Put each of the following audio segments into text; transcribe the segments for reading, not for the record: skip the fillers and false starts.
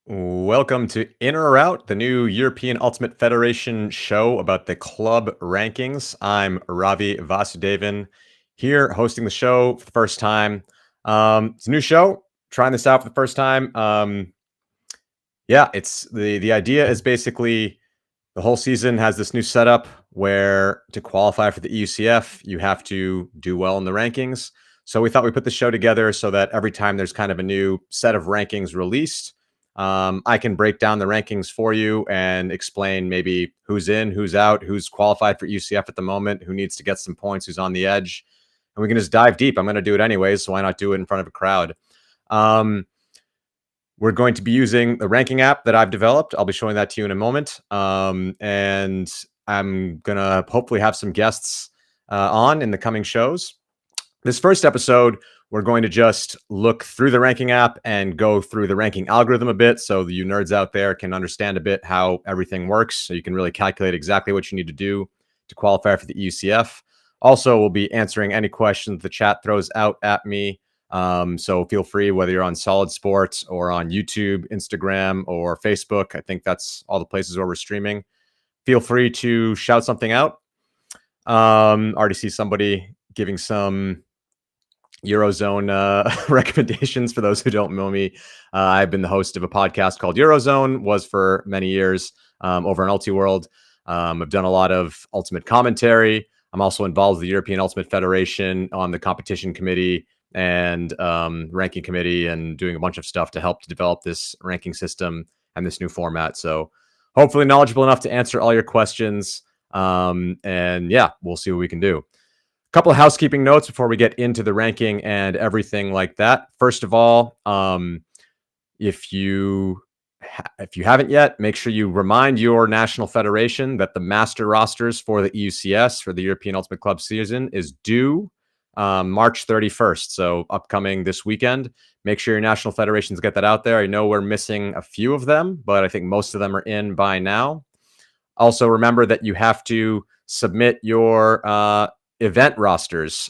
Welcome to In or Out, the new European Ultimate Federation show about the club rankings. I'm Ravi Vasudevan here hosting the show for the first time. It's a new show, trying this out for the first time. It's the idea is basically the whole season has this new setup where to qualify for the EUCF, you have to do well in the rankings. So we thought we'd put the show together so that every time there's kind of a new set of rankings released, I can break down the rankings for you and explain maybe who's in, who's out, who's qualified for UCF at the moment, who needs to get some points, who's on the edge. And we can just dive deep. I'm going to do it anyways, so why not do it in front of a crowd? We're going to be using the ranking app that I've developed. I'll be showing that to you in a moment. And I'm going to hopefully have some guests on in the coming shows. This first episode, we're going to just look through the ranking app and go through the ranking algorithm a bit so you nerds out there can understand a bit how everything works, so you can really calculate exactly what you need to do to qualify for the EUCF. Also, we'll be answering any questions the chat throws out at me. So feel free, whether you're on Solid Sports or on YouTube, Instagram, or Facebook. I think that's all the places where we're streaming. Feel free to shout something out. Already see somebody giving some Eurozone recommendations. For those who don't know me, I've been the host of a podcast called Eurozone, was for many years over in Ultiworld. I've done a lot of ultimate commentary. I'm also involved with the European Ultimate Federation on the competition committee and ranking committee, and doing a bunch of stuff to help to develop this ranking system and this new format. So hopefully knowledgeable enough to answer all your questions. And yeah, we'll see what we can do. Couple of housekeeping notes before we get into the ranking and everything like that. First of all, if you haven't yet, make sure you remind your national federation that the master rosters for the EUCS, for the European Ultimate Club season, is due March 31st. So upcoming this weekend. Make sure your national federations get that out there. I know we're missing a few of them, but I think most of them are in by now. Also, remember that you have to submit your event rosters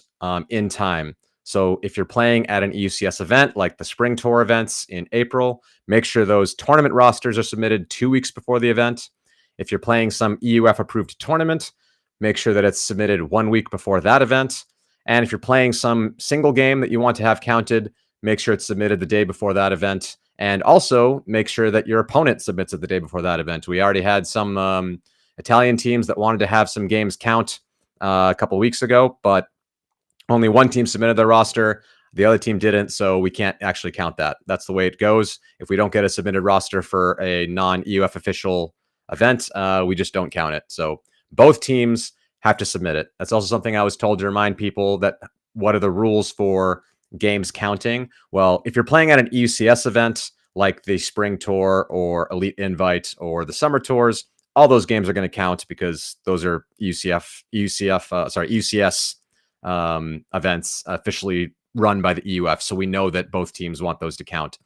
in time. So if you're playing at an EUCS event like the spring tour events in April, make sure those tournament rosters are submitted 2 weeks before the event. If you're playing some EUF approved tournament, make sure that it's submitted 1 week before that event. And if you're playing some single game that you want to have counted, make sure it's submitted the day before that event. And also make sure that your opponent submits it the day before that event. We already had some Italian teams that wanted to have some games count a couple weeks ago, but only one team submitted their roster. The other team didn't, so we can't actually count that. That's the way it goes. If we don't get a submitted roster for a non-EUF official event, we just don't count it. So both teams have to submit it. That's also something I was told to remind people, that what are the rules for games counting? Well, if you're playing at an EUCS event like the Spring Tour or Elite Invite or the Summer Tours, all those games are going to count because those are EUCS events officially run by the EUF. So we know that both teams want those to count.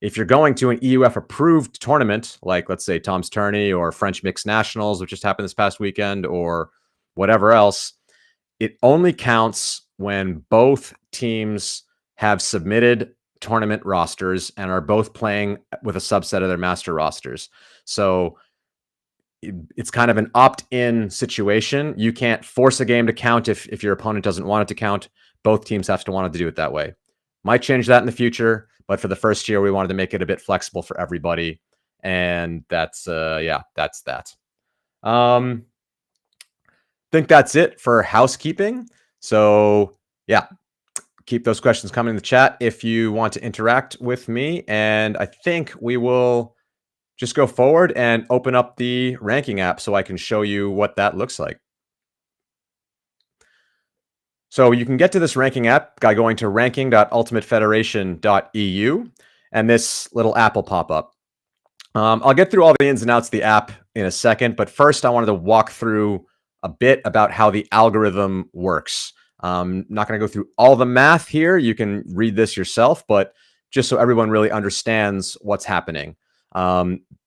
If you're going to an EUF approved tournament, like let's say Tom's Tourney or French Mixed Nationals, which just happened this past weekend, or whatever else, it only counts when both teams have submitted tournament rosters and are both playing with a subset of their master rosters. So it's kind of an opt-in situation. You can't force a game to count if your opponent doesn't want it to count. Both teams have to want to do it that way. Might change that in the future, but for the first year, we wanted to make it a bit flexible for everybody. And that's that. Think that's it for housekeeping. So yeah, keep those questions coming in the chat if you want to interact with me. And I think we will just go forward and open up the ranking app so I can show you what that looks like. So you can get to this ranking app by going to ranking.ultimatefederation.eu, and this little app will pop up. I'll get through all the ins and outs of the app in a second, but first I wanted to walk through a bit about how the algorithm works. I'm not going to go through all the math here. You can read this yourself, but just so everyone really understands what's happening.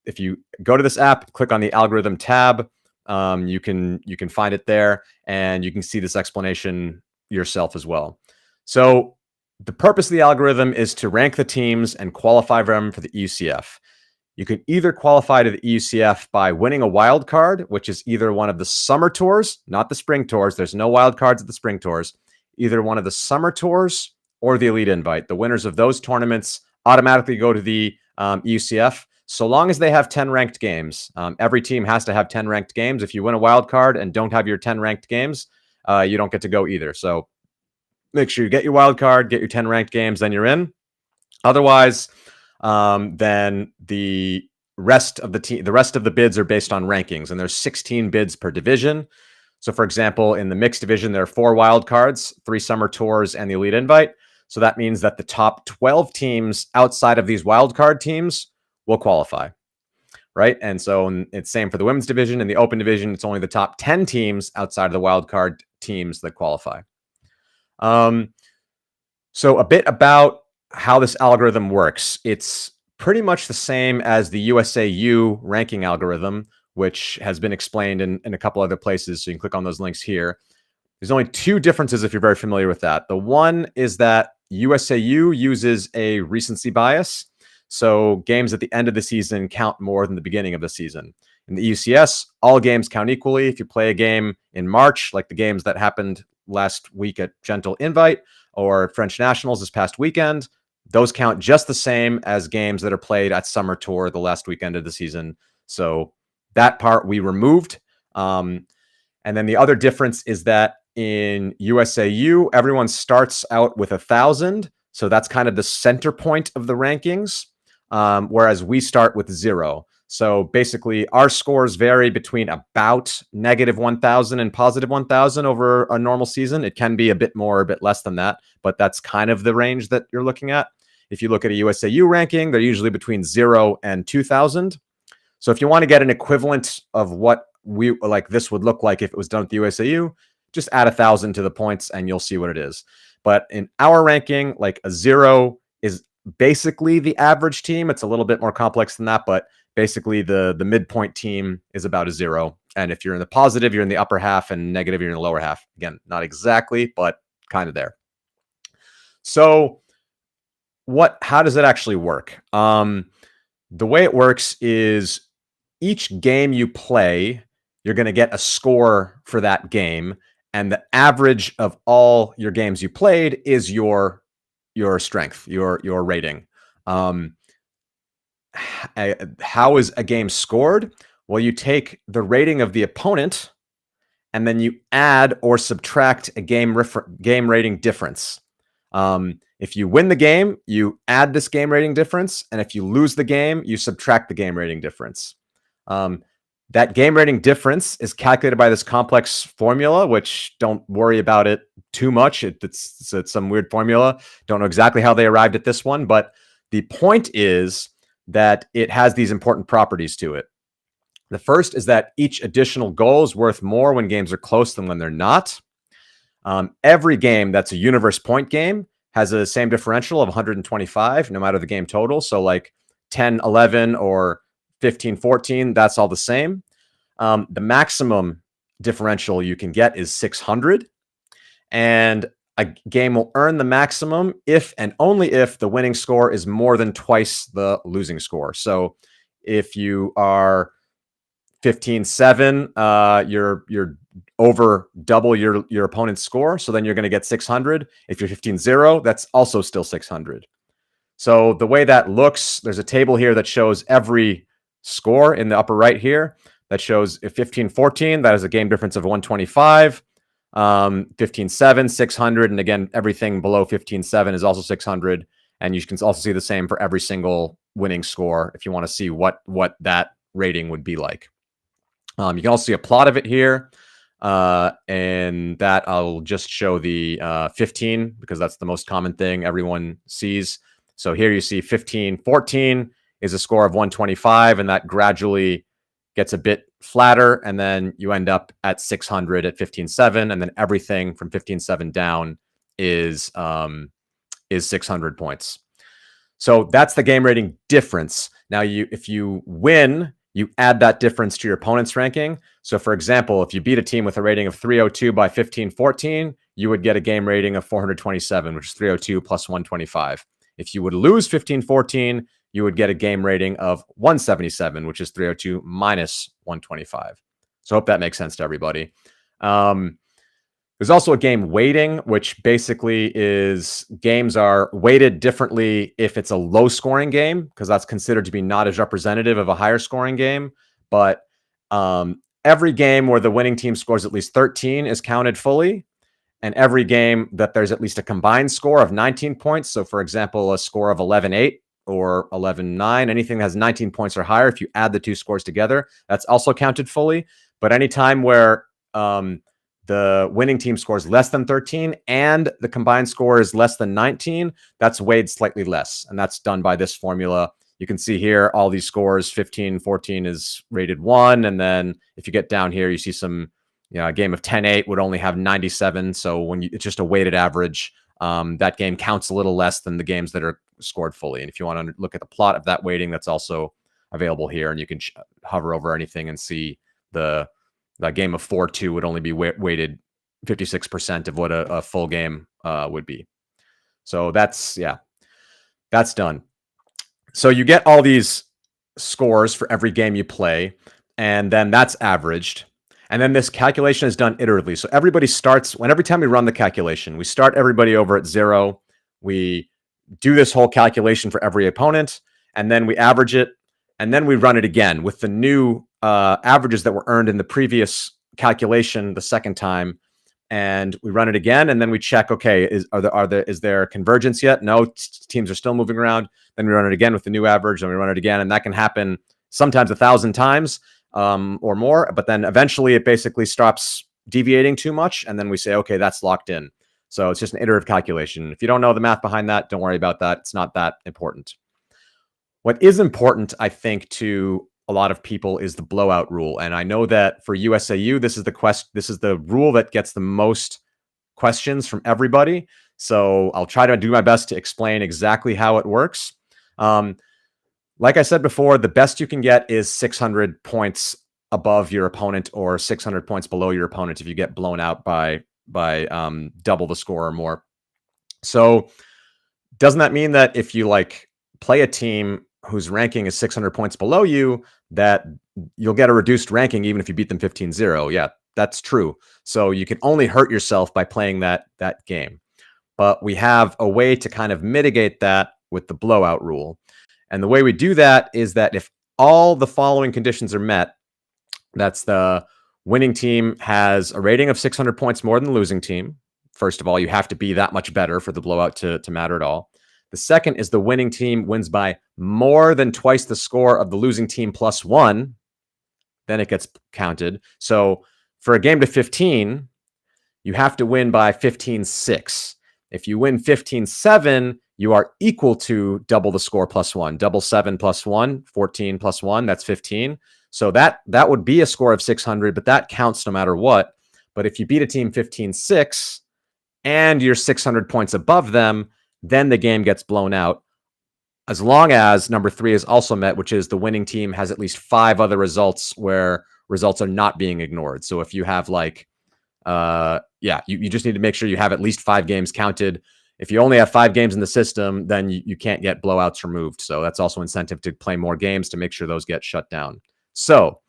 If you go to this app, click on the algorithm tab, you can find it there, and you can see this explanation yourself as well. So the purpose of the algorithm is to rank the teams and qualify them for the EUCF. You can either qualify to the EUCF by winning a wild card, which is either one of the summer tours, not the spring tours. There's no wild cards at the spring tours, either one of the summer tours or the elite invite. The winners of those tournaments automatically go to the EUCF, so long as they have 10 ranked games. Every team has to have 10 ranked games. If you win a wild card and don't have your 10 ranked games, you don't get to go either. So make sure you get your wild card, get your 10 ranked games, then you're in. Otherwise, then the rest of the bids are based on rankings, and there's 16 bids per division. So, for example, in the mixed division, there are 4 wild cards, 3 summer tours, and the elite invite. So that means that the top 12 teams outside of these wild card teams will qualify, right? And so it's same for the women's division. In the open division, it's only the top 10 teams outside of the wild card teams that qualify. So a bit about how this algorithm works. It's pretty much the same as the USAU ranking algorithm, which has been explained in a couple other places. So you can click on those links here. There's only 2 differences if you're very familiar with that. The one is that USAU uses a recency bias. So games at the end of the season count more than the beginning of the season. In the EUCS, all games count equally. If you play a game in March, like the games that happened last week at Gentle Invite or French Nationals this past weekend, those count just the same as games that are played at Summer Tour the last weekend of the season. So that part we removed. And then the other difference is that in USAU, everyone starts out with 1,000. So that's kind of the center point of the rankings, whereas we start with 0. So basically, our scores vary between about -1,000 and +1,000 over a normal season. It can be a bit more or a bit less than that, but that's kind of the range that you're looking at. If you look at a USAU ranking, they're usually between 0 and 2,000. So if you want to get an equivalent of what this would look like if it was done at the USAU, just add 1,000 to the points and you'll see what it is. But in our ranking, like a 0 is basically the average team. It's a little bit more complex than that, but basically the midpoint team is about a 0. And if you're in the positive, you're in the upper half, and negative, you're in the lower half. Again, not exactly, but kind of there. So how does it actually work? The way it works is each game you play, you're going to get a score for that game. And the average of all your games you played is your strength, your rating. How is a game scored? Well, you take the rating of the opponent, and then you add or subtract a game rating difference. If you win the game, you add this game rating difference, and if you lose the game, you subtract the game rating difference. That game rating difference is calculated by this complex formula, which don't worry about it too much. It's some weird formula. Don't know exactly how they arrived at this one, but the point is that it has these important properties to it. The first is that each additional goal is worth more when games are close than when they're not. Every game that's a universe point game has the same differential of 125, no matter the game total. So like 10-11 or 15-14, that's all the same. The maximum differential you can get is 600. And a game will earn the maximum if and only if the winning score is more than twice the losing score. So if you are 15-7, you're over double your opponent's score. So then you're going to get 600. If you're 15-0, that's also still 600. So the way that looks, there's a table here that shows every score in the upper right here that shows if 15-14, that is a game difference of 125. 15-7, 600. And again, everything below 15-7 is also 600. And you can also see the same for every single winning score if you want to see what that rating would be like. You can also see a plot of it here. And that I'll just show the 15 because that's the most common thing everyone sees. So here you see 15-14 is a score of 125, and that gradually gets a bit flatter, and then you end up at 600 at 15-7, and then everything from 15-7 down is 600 points. So that's the game rating difference. Now, if you win, you add that difference to your opponent's ranking. So, for example, if you beat a team with a rating of 302 by 15-14, you would get a game rating of 427, which is 302 plus 125. If you would lose 15-14, you would get a game rating of 177, which is 302 minus 125. So I hope that makes sense to everybody. There's also a game weighting, which basically is games are weighted differently if it's a low scoring game, because that's considered to be not as representative of a higher scoring game. But every game where the winning team scores at least 13 is counted fully. And every game that there's at least a combined score of 19 points. So, for example, a score of 11-8 or 11-9, anything that has 19 points or higher, if you add the two scores together, that's also counted fully. But any time where the winning team scores less than 13 and the combined score is less than 19, that's weighed slightly less. And that's done by this formula. You can see here all these scores. 15, 14 is rated 1. And then if you get down here, you see some, a game of 10-8 would only have 97. So when it's just a weighted average, that game counts a little less than the games that are scored fully. And if you want to look at the plot of that weighting, that's also available here. And you can hover over anything and see that game of 4-2 would only be weighted 56% of what a full game would be. So that's done. So you get all these scores for every game you play, and then that's averaged. And then this calculation is done iteratively. So everybody starts, every time we run the calculation, we start everybody over at 0. We do this whole calculation for every opponent, and then we average it, and then we run it again with the new averages that were earned in the previous calculation the second time. And we run it again, and then we check, okay, is there convergence yet? No, teams are still moving around. Then we run it again with the new average, and we run it again, and that can happen sometimes 1,000 times or more. But then eventually it basically stops deviating too much, and then we say, okay, that's locked in. So it's just an iterative calculation. If you don't know the math behind that, don't worry about that. It's not that important. What is important, I think, to a lot of people is the blowout rule. And I know that for USAU, this is the rule that gets the most questions from everybody. So I'll try to do my best to explain exactly how it works. Like I said before, the best you can get is 600 points above your opponent or 600 points below your opponent if you get blown out by double the score or more. So doesn't that mean that if you play a team whose ranking is 600 points below you, that you'll get a reduced ranking even if you beat them 15-0? Yeah, that's true. So you can only hurt yourself by playing that game. But we have a way to kind of mitigate that with the blowout rule. And the way we do that is that if all the following conditions are met, that's the winning team has a rating of 600 points more than the losing team. First of all, you have to be that much better for the blowout to matter at all. The second is the winning team wins by more than twice the score of the losing team plus 1. Then it gets counted. So for a game to 15, you have to win by 15-6. If you win 15-7, you are equal to double the score plus 1. Double 7 plus 1, 14 plus 1, that's 15. So that would be a score of 600, but that counts no matter what. But if you beat a team 15-6 and you're 600 points above them, then the game gets blown out, as long as number 3 is also met, which is the winning team has at least 5 other results where results are not being ignored. So if you have you just need to make sure you have at least 5 games counted. If you only have 5 games in the system, then you can't get blowouts removed. So that's also incentive to play more games to make sure those get shut down. So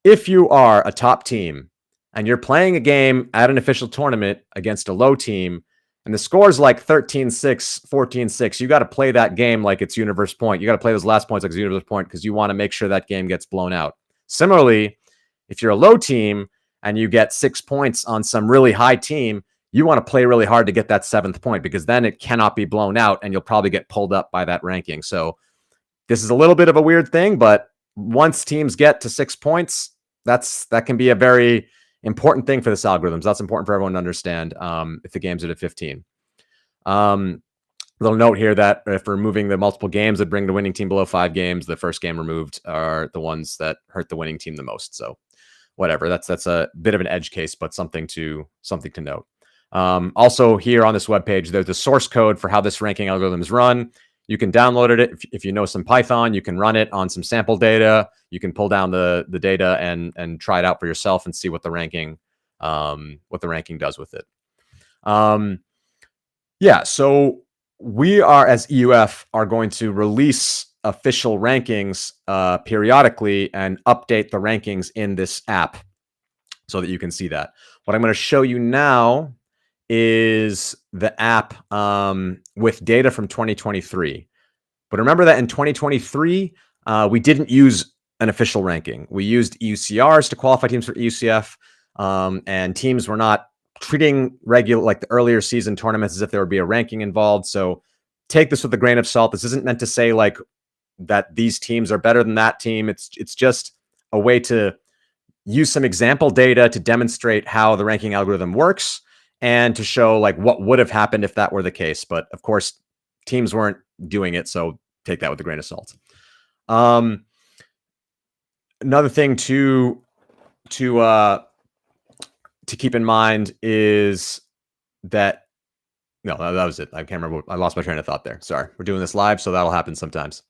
if you are a top team and you're playing a game at an official tournament against a low team, and the score is like 13-6, 14-6, you got to play that game like it's universe point. You got to play those last points like it's universe point because you want to make sure that game gets blown out. Similarly, if you're a low team and you get 6 points on some really high team, you want to play really hard to get that 7th point because then it cannot be blown out and you'll probably get pulled up by that ranking. So this is a little bit of a weird thing, but once teams get to 6 points, that can be a very important thing for this algorithm. So that's important for everyone to understand if the games are at 15. Little note here that if removing the multiple games that bring the winning team below 5 games, the first game removed are the ones that hurt the winning team the most. So whatever, that's a bit of an edge case, but something to note. Also here on this webpage, there's the source code for how this ranking algorithm is run. You can download it. If you know some Python, you can run it on some sample data. You can pull down the data and try it out for yourself and see what the ranking does with it. So we are, as EUF, are going to release official rankings periodically and update the rankings in this app so that you can see that. What I'm going to show you now is the app with data from 2023. But remember that in 2023, we didn't use an official ranking. We used EUCRs to qualify teams for EUCF, and teams were not treating like the earlier season tournaments as if there would be a ranking involved. So take this with a grain of salt. This isn't meant to say like that these teams are better than that team. It's just a way to use some example data to demonstrate how the ranking algorithm works and to show like what would have happened if that were the case. But of course, teams weren't doing it, so take that with a grain of salt. Another thing to keep in mind is that that was it. I can't remember. I lost my train of thought there. Sorry. We're doing this live, so that'll happen sometimes.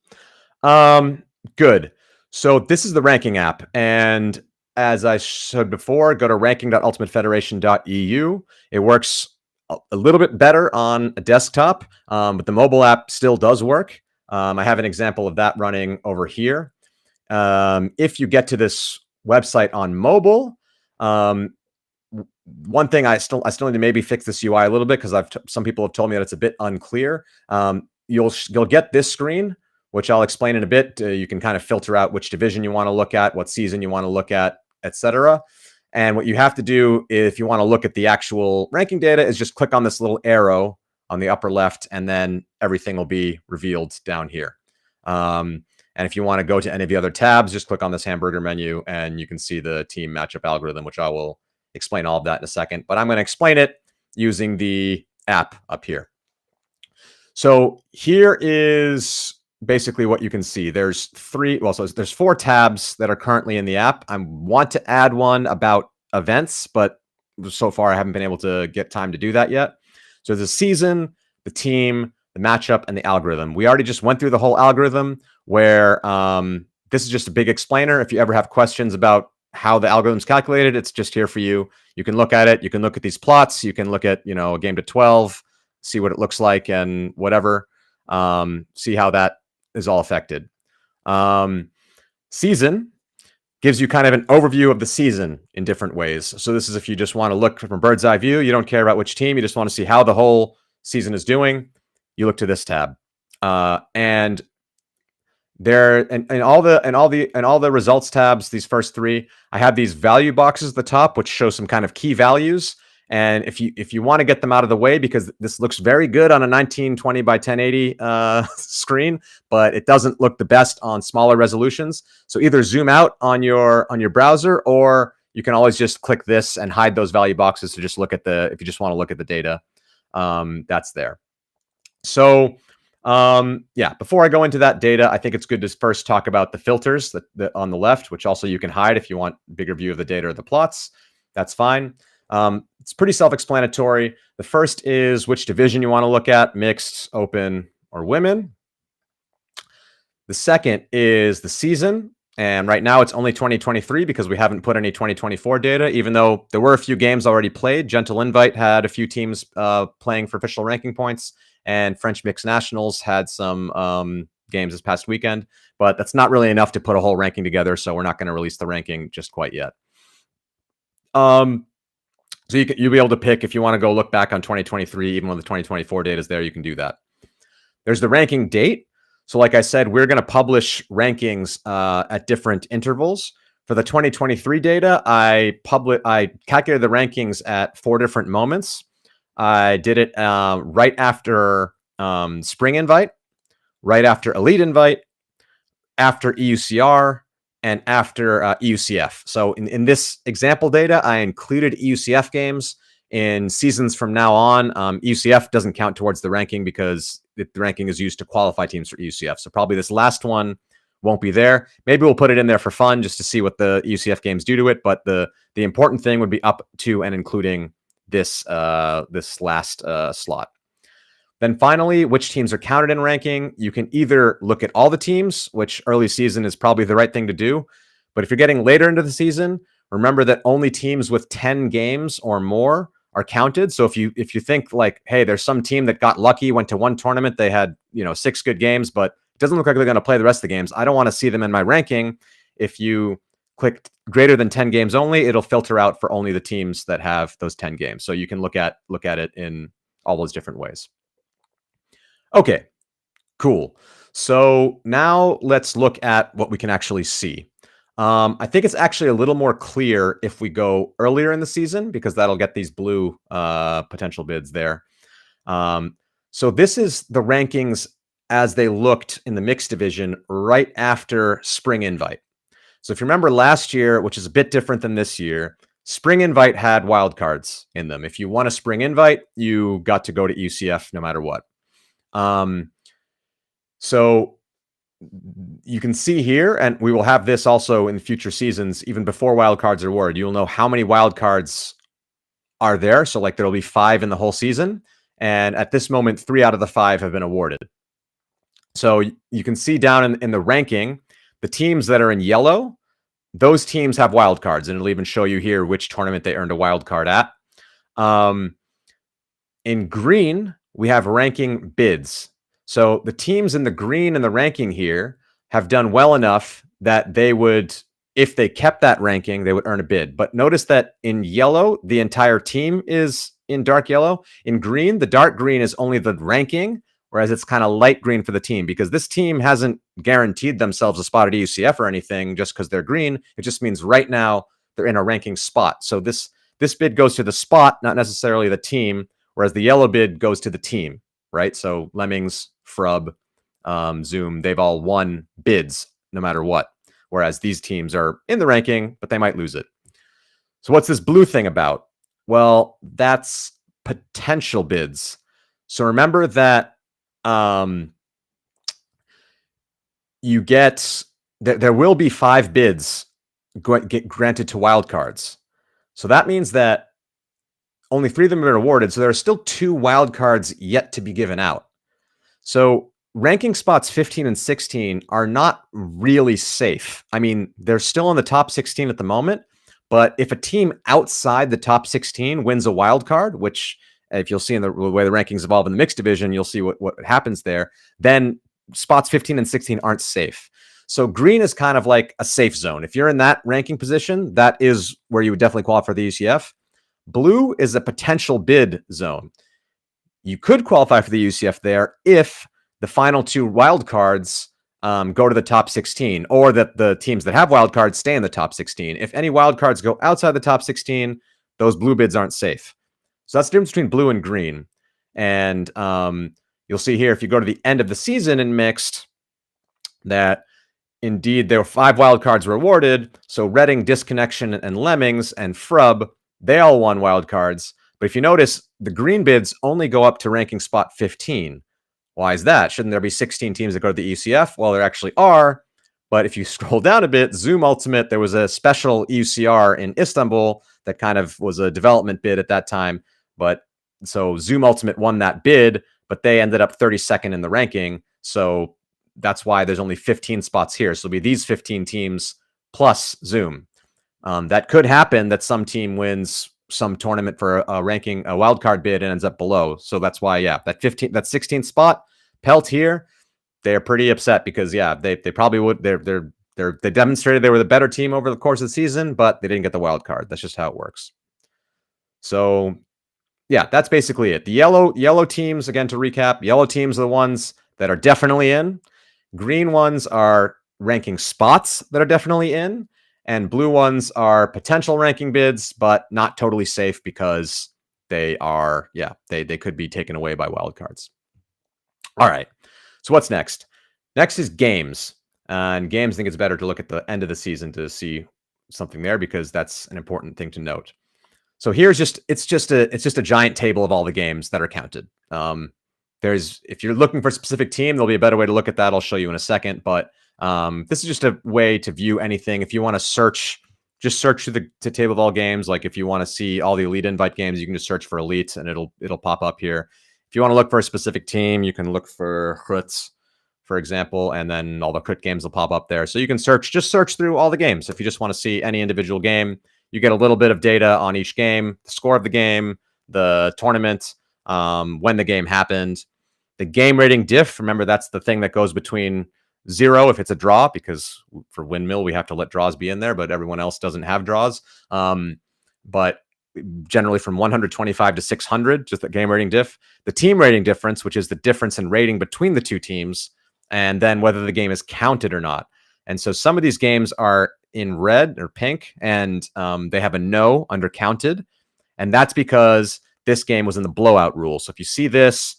Good. So this is the ranking app, and as I said before, go to ranking.ultimatefederation.eu. It works a little bit better on a desktop, but the mobile app still does work. I have an example of that running over here. If you get to this website on mobile, one thing I still need to maybe fix this UI a little bit because some people have told me that it's a bit unclear. You'll get this screen, which I'll explain in a bit. You can kind of filter out which division you want to look at, what season you want to look at, etc. And what you have to do if you want to look at the actual ranking data is just click on this little arrow on the upper left, and then everything will be revealed down here. And if you want to go to any of the other tabs, just click on this hamburger menu and you can see the team matchup algorithm, which I will explain all of that in a second. But I'm going to explain it using the app up here. So here is basically what you can see. There's there's 4 tabs that are currently in the app. I want to add one about events, but so far I haven't been able to get time to do that yet. So there's the season, the team, the matchup, and the algorithm. We already just went through the whole algorithm where this is just a big explainer. If you ever have questions about how the algorithm's calculated, it's just here for you. You can look at it. You can look at these plots. You can look at, a game to 12, see what it looks like and whatever, see how that is all affected. Season gives you kind of an overview of the season in different ways. So this is if you just want to look from a bird's eye view, you don't care about which team, you just want to see how the whole season is doing, you look to this tab. And there and all the results tabs, these first 3, I have these value boxes at the top, which show some kind of key values. And if you want to get them out of the way, because this looks very good on a 1920 by 1080 screen, but it doesn't look the best on smaller resolutions. So either zoom out on your browser, or you can always just click this and hide those value boxes to just look at if you just want to look at the data, that's there. So before I go into that data, I think it's good to first talk about the filters that on the left, which also you can hide if you want a bigger view of the data or the plots. That's fine. It's pretty self-explanatory. The first is which division you want to look at, mixed, open, or women. The second is the season. And right now it's only 2023 because we haven't put any 2024 data, even though there were a few games already played. Gentle Invite had a few teams playing for official ranking points, and French Mixed Nationals had some games this past weekend. But that's not really enough to put a whole ranking together, so we're not going to release the ranking just quite yet. So you'll be able to pick if you want to go look back on 2023, even when the 2024 data is there, you can do that. There's the ranking date. So like I said, we're going to publish rankings at different intervals. For the 2023 data, I calculated the rankings at 4 different moments. I did it right after Spring Invite, right after Elite Invite, after EUCR, and after EUCF. So in this example data, I included EUCF games. In seasons from now on, EUCF doesn't count towards the ranking because the ranking is used to qualify teams for EUCF. So probably this last one won't be there. Maybe we'll put it in there for fun just to see what the EUCF games do to it. But the important thing would be up to and including this last slot. Then finally, which teams are counted in ranking? You can either look at all the teams, which early season is probably the right thing to do. But if you're getting later into the season, remember that only teams with 10 games or more are counted. So if you think like, hey, there's some team that got lucky, went to one tournament, they had 6 good games, but it doesn't look like they're going to play the rest of the games. I don't want to see them in my ranking. If you click greater than 10 games only, it'll filter out for only the teams that have those 10 games. So you can look at it in all those different ways. Okay, cool. So now let's look at what we can actually see. I think it's actually a little more clear if we go earlier in the season, because that'll get these blue potential bids there. So this is the rankings as they looked in the mixed division right after Spring Invite. So if you remember last year, which is a bit different than this year, Spring Invite had wildcards in them. If you won a Spring Invite, you got to go to UCF no matter what. So you can see here, and we will have this also in future seasons, even before wildcards are awarded, you'll know how many wildcards are there. So like there'll be 5 in the whole season. And at this moment, 3 out of the 5 have been awarded. So you can see down in the ranking, the teams that are in yellow, those teams have wildcards, and it'll even show you here which tournament they earned a wildcard at. In green, we have ranking bids. So the teams in the green and the ranking here have done well enough that they would, if they kept that ranking, they would earn a bid. But notice that in yellow, the entire team is in dark yellow. In green, the dark green is only the ranking, whereas it's kind of light green for the team, because this team hasn't guaranteed themselves a spot at EUCF or anything just because they're green. It just means right now they're in a ranking spot. So this bid goes to the spot, not necessarily the team, whereas the yellow bid goes to the team, right? So Lemmings, Frub, Zoom, they've all won bids no matter what, whereas these teams are in the ranking, but they might lose it. So what's this blue thing about? Well, that's potential bids. So remember that you get there will be 5 bids get granted to wildcards. So that means that only 3 of them have been awarded. So there are still 2 wildcards yet to be given out. So ranking spots 15 and 16 are not really safe. I mean, they're still in the top 16 at the moment, but if a team outside the top 16 wins a wild card, which if you'll see in the way the rankings evolve in the mixed division, you'll see what happens there, then spots 15 and 16 aren't safe. So green is kind of like a safe zone. If you're in that ranking position, that is where you would definitely qualify for the UCF. Blue is a potential bid zone. You could qualify for the UCF there if the final 2 wildcards go to the top 16, or that the teams that have wildcards stay in the top 16. If any wildcards go outside the top 16, those blue bids aren't safe. So that's the difference between blue and green. And you'll see here, if you go to the end of the season in mixed, that indeed there were 5 wildcards were awarded. So Reading, Disconnection, and Lemmings, and Frub, they all won wildcards. But if you notice, the green bids only go up to ranking spot 15. Why is that? Shouldn't there be 16 teams that go to the ECF? Well, there actually are. But if you scroll down a bit, Zoom Ultimate, there was a special EUCR in Istanbul that kind of was a development bid at that time. But so Zoom Ultimate won that bid, but they ended up 32nd in the ranking. So that's why there's only 15 spots here. So it'll be these 15 teams plus Zoom. That could happen, that some team wins some tournament for a wildcard bid and ends up below. So that's why, yeah, that 16th spot, Pelt here, they're pretty upset because, yeah, they probably would. They demonstrated they were the better team over the course of the season, but they didn't get the wild card. That's just how it works. So yeah, that's basically it. The yellow teams, again, to recap, yellow teams are the ones that are definitely in. Green ones are ranking spots that are definitely in. And blue ones are potential ranking bids, but not totally safe because they are, yeah, they could be taken away by wildcards. All right. So what's next? Next is games. And games, I think it's better to look at the end of the season to see something there, because that's an important thing to note. So here's it's just a giant table of all the games that are counted. If you're looking for a specific team, there'll be a better way to look at that. I'll show you in a second, but this is just a way to view anything. If you want to search, just search through the table of all games. Like if you want to see all the elite invite games, you can just search for elite and it'll pop up here. If you want to look for a specific team, you can look for Hrutz, for example, and then all the crit games will pop up there. So you can just search through all the games. If you just want to see any individual game, you get a little bit of data on each game, the score of the game, the tournament, when the game happened, the game rating diff. Remember, that's the thing that goes between 0 if it's a draw, because for Windmill, we have to let draws be in there, but everyone else doesn't have draws. But generally from 125 to 600, just the game rating diff. The team rating difference, which is the difference in rating between the two teams, and then whether the game is counted or not. And so some of these games are in red or pink, and they have a no under counted. And that's because this game was in the blowout rule. So if you see this,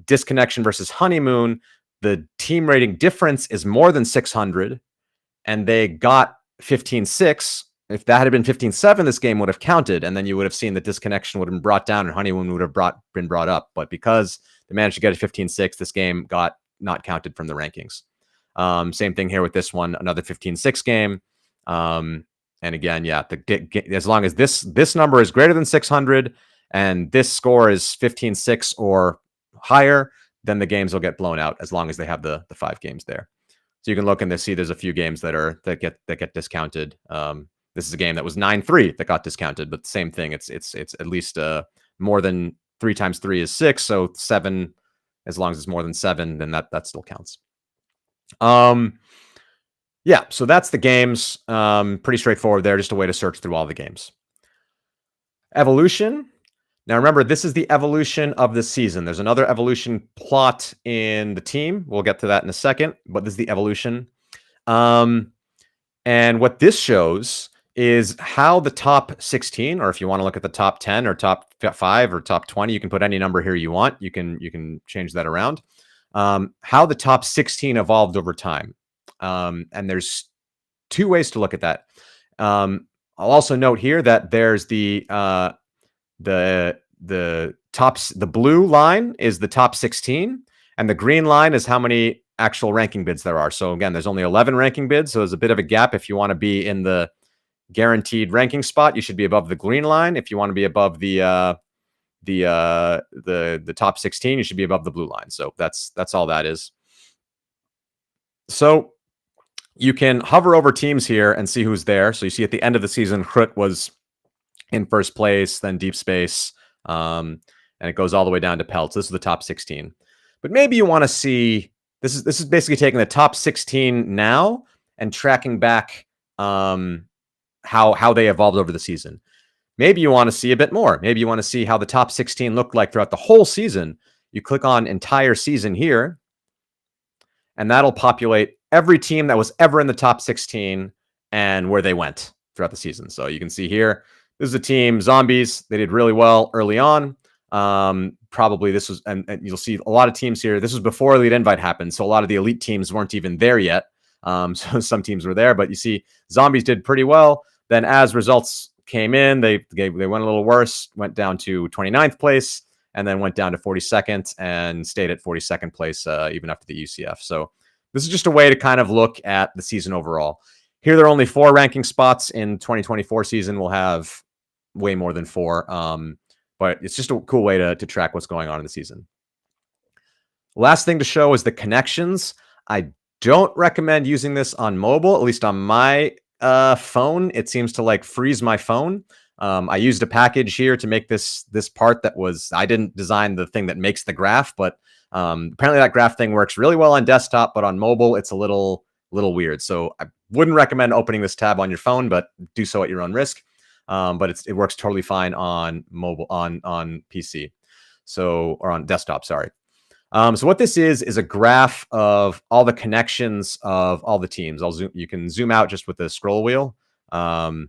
Disconnection versus Honeymoon, the team rating difference is more than 600, and they got 15-6. If that had been 15-7, this game would have counted, and then you would have seen that Disconnection would have been brought down and Honeymoon would have been brought up. But because they managed to get a 15-6, this game got not counted from the rankings. Same thing here with this one, another 15-6 game. And again, yeah, as long as this number is greater than 600 and this score is 15-6 or higher, then the games will get blown out as long as they have the 5 games there. So you can look and see there's a few games that get discounted. This is a game that was 9-3 that got discounted, but the same thing. It's at least more than 3 times 3 is 6, so 7. As long as it's more than 7, then that still counts. Yeah, so that's the games. Pretty straightforward there, just a way to search through all the games. Evolution. Now remember, this is the evolution of the season. There's another evolution plot in the team. We'll get to that in a second, but this is the evolution. And what this shows is how the top 16, or if you want to look at the top 10 or top 5 or top 20, you can put any number here you want. You can change that around. How the top 16 evolved over time. And there's 2 ways to look at that. I'll also note here that there's the blue line is the top 16, and the green line is how many actual ranking bids there are. So again, there's only 11 ranking bids, so there's a bit of a gap. If you want to be in the guaranteed ranking spot, you should be above the green line. If you want to be above the top 16, you should be above the blue line. So that's all that is. So you can hover over teams here and see who's there. So you see at the end of the season, Hrut was in first place, then Deep Space, and it goes all the way down to Pelts. This is the top 16. But maybe you want to see, this is basically taking the top 16 now and tracking back how they evolved over the season. Maybe you want to see a bit more. Maybe you want to see how the top 16 looked like throughout the whole season. You click on entire season here, and that'll populate every team that was ever in the top 16 and where they went throughout the season. So you can see here, this is a team, Zombies. They did really well early on. Probably this was, and you'll see a lot of teams here. This was before Elite Invite happened, so a lot of the elite teams weren't even there yet. So some teams were there, but you see Zombies did pretty well. Then as results came in, they went a little worse, went down to 29th place, and then went down to 42nd and stayed at 42nd place even after the UCF. So this is just a way to kind of look at the season overall. Here, there are only 4 ranking spots. In 2024 season, we'll have way more than 4. But it's just a cool way to track what's going on in the season. Last thing to show is the connections. I don't recommend using this on mobile, at least on my phone. It seems to like freeze my phone. I used a package here to make this part that was, I didn't design the thing that makes the graph, but apparently that graph thing works really well on desktop, but on mobile, it's a little weird. So I wouldn't recommend opening this tab on your phone, but do so at your own risk. But it works totally fine on mobile, on PC. So, or on desktop, sorry. So what this is a graph of all the connections of all the teams. You can zoom out just with the scroll wheel. And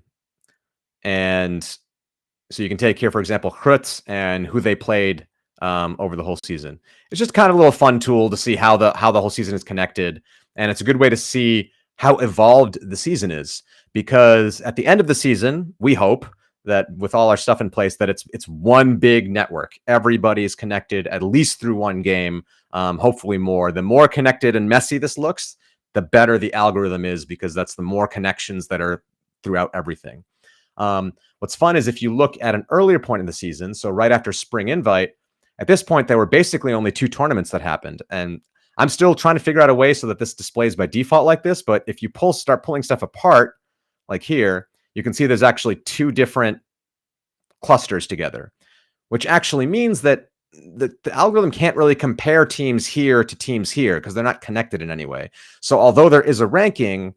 so you can take here, for example, Hrut and who they played over the whole season. It's just kind of a little fun tool to see how the whole season is connected. And it's a good way to see how evolved the season is, because at the end of the season, we hope that with all our stuff in place, that it's one big network. Everybody is connected at least through one game, hopefully more. The more connected and messy this looks, the better the algorithm is, because that's the more connections that are throughout everything. What's fun is if you look at an earlier point in the season, so right after Spring Invite, at this point, there were basically only 2 tournaments that happened. And I'm still trying to figure out a way so that this displays by default like this. But if you start pulling stuff apart, like here, you can see there's actually 2 different clusters together. which actually means that the algorithm can't really compare teams here to teams here because they're not connected in any way. So although there is a ranking,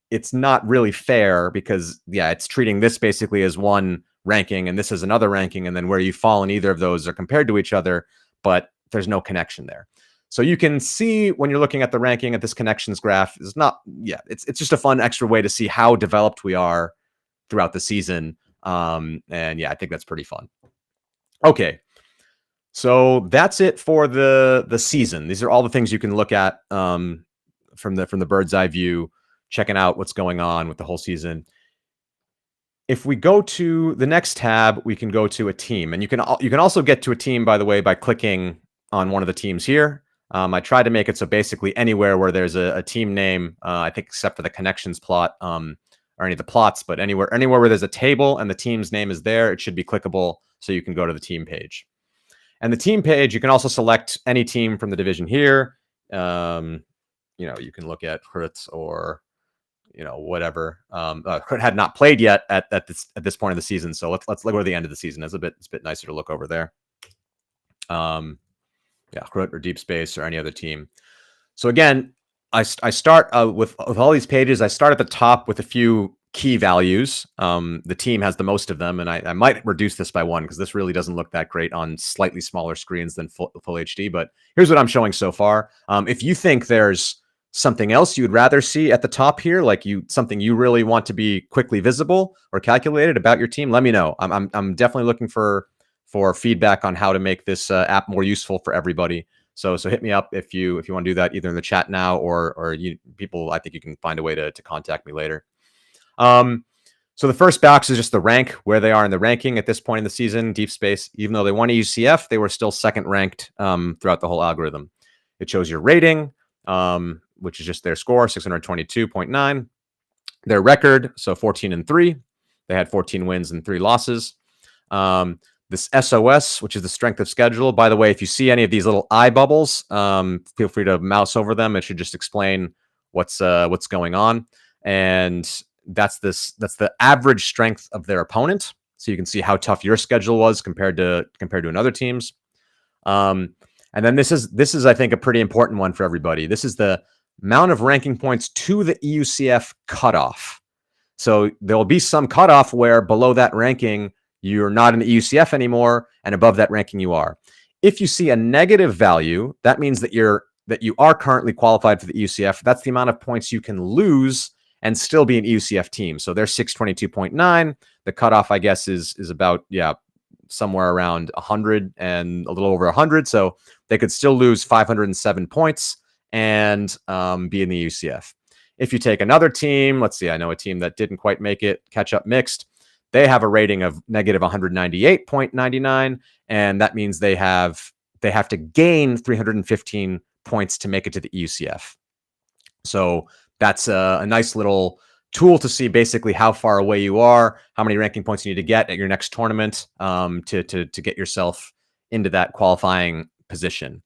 it's not really fair because, yeah, it's treating this basically as one ranking and this is another ranking. And then where you fall in either of those are compared to each other, but there's no connection there. So you can see when you're looking at the ranking at this connections graph is not, yeah, it's just a fun extra way to see how developed we are throughout the season. And yeah, I think that's pretty fun. Okay. So that's it for the season. These are all the things you can look at from the bird's eye view, checking out what's going on with the whole season. If we go to the next tab, we can go to a team, and you can also get to a team, by the way, by clicking on one of the teams here. I tried to make it so basically anywhere where there's a team name, I think except for the connections plot or any of the plots, but anywhere where there's a table and the team's name is there, it should be clickable so you can go to the team page. And the team page, you can also select any team from the division here. You know, you can look at Hurts or, you know, whatever. Hurt had not played yet at this point of the season, so let's look at the end of the season. It's a bit nicer to look over there. Yeah, Hurt or Deep Space or any other team. So again, I start with all these pages. I start at the top with a few key values. The team has the most of them, and I might reduce this by one because this really doesn't look that great on slightly smaller screens than full HD. But here's what I'm showing so far. If you think there's something else you'd rather see at the top here, like something you really want to be quickly visible or calculated about your team, let me know. I'm definitely looking for feedback on how to make this app more useful for everybody. So hit me up if you want to do that either in the chat now or people. I think you can find a way to contact me later. So the first box is just the rank, where they are in the ranking at this point in the season. Deep Space, even though they won a UCF, they were still second ranked throughout the whole algorithm. It shows your rating, which is just their score, 622.9. Their record, so 14-3. They had 14 wins and 3 losses. This SOS, which is the strength of schedule. By the way, if you see any of these little eye bubbles, feel free to mouse over them. It should just explain what's going on. And that's the average strength of their opponent. So you can see how tough your schedule was compared to another team's. And then this is I think a pretty important one for everybody. This is the amount of ranking points to the EUCF cutoff. So there will be some cutoff where below that ranking you're not in the EUCF anymore, and above that ranking you are. If you see a negative value, that means that you are currently qualified for the EUCF. That's the amount of points you can lose and still be an EUCF team. So they're 622.9. The cutoff, I guess, is about, yeah, somewhere around 100 and a little over 100. So they could still lose 507 points and be in the EUCF. If you take another team, let's see, I know a team that didn't quite make it, catch up mixed. They have a rating of negative 198.99, and that means they have to gain 315 points to make it to the EUCF. So that's a nice little tool to see basically how far away you are, how many ranking points you need to get at your next tournament to get yourself into that qualifying position.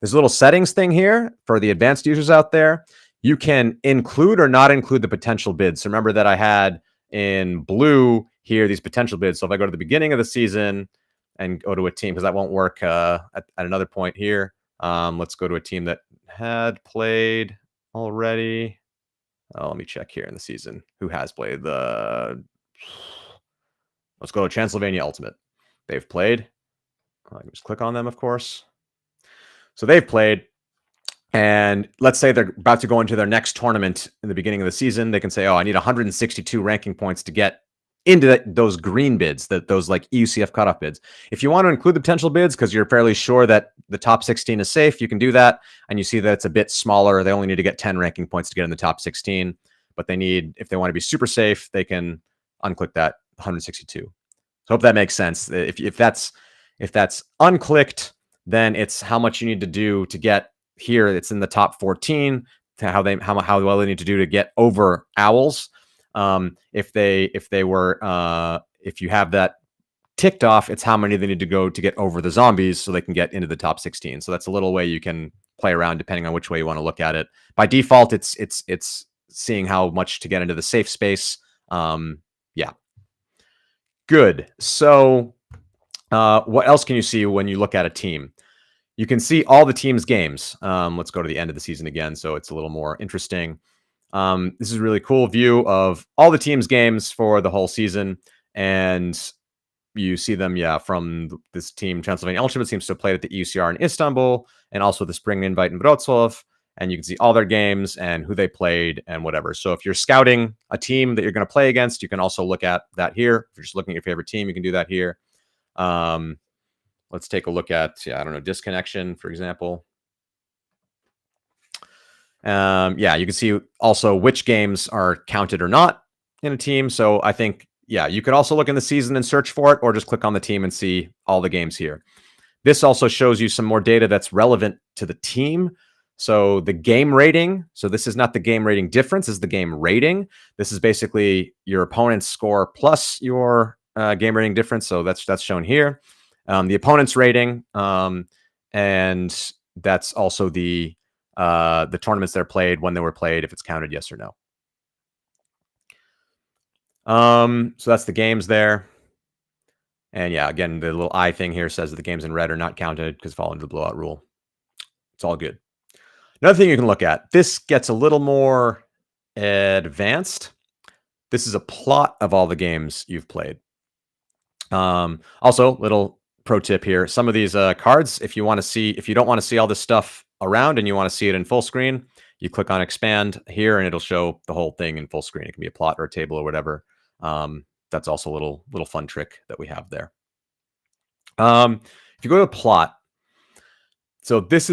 There's a little settings thing here for the advanced users out there. You can include or not include the potential bids. So remember that I had in blue here these potential bids. So if I go to the beginning of the season and go to a team, because that won't work at another point here. Let's go to a team that had played already. Let me check here in the season who has played. Let's go to Transylvania Ultimate. They've played. I can just click on them, of course. So they've played. And let's say they're about to go into their next tournament in the beginning of the season. They can say, oh, I need 162 ranking points to get into those green bids, those like EUCF cutoff bids. If you want to include the potential bids because you're fairly sure that the top 16 is safe, you can do that. And you see that it's a bit smaller. They only need to get 10 ranking points to get in the top 16. But they need, if they want to be super safe, they can unclick that 162. So hope that makes sense. If that's unclicked, then it's how much you need to do to get here. It's in the top 14 to how well they need to do to get over Owls. If you have that ticked off, it's how many they need to go to get over the zombies so they can get into the top 16. So that's a little way you can play around depending on which way you want to look at it. By default, it's seeing how much to get into the safe space. Yeah. Good. So What else can you see when you look at a team? You can see all the team's games. Let's go to the end of the season again, so it's a little more interesting. This is a really cool view of all the team's games for the whole season, and you see them, from this team. Transylvania Ultimate seems to have played at the EUCR in Istanbul, and also the Spring Invite in Wrocław. And you can see all their games and who they played and whatever. So if you're scouting a team that you're going to play against, you can also look at that here. If you're just looking at your favorite team, you can do that here. Let's take a look at, disconnection, for example. You can see also which games are counted or not in a team. So I think, you could also look in the season and search for it, or just click on the team and see all the games here. This also shows you some more data that's relevant to the team. So the game rating. So this is not the game rating difference, this is the game rating. This is basically your opponent's score plus your game rating difference. So that's shown here. The opponent's rating, and that's also the tournaments that are played, when they were played, if it's counted, yes or no. So that's the games there. And again, the little I thing here says that the games in red are not counted because fall into the blowout rule. It's all good. Another thing you can look at, this gets a little more advanced. This is a plot of all the games you've played. Also, little pro tip here. Some of these cards, if you don't want to see all this stuff around and you want to see it in full screen, you click on expand here and it'll show the whole thing in full screen. It can be a plot or a table or whatever. That's also a little fun trick that we have there. If you go to plot, so this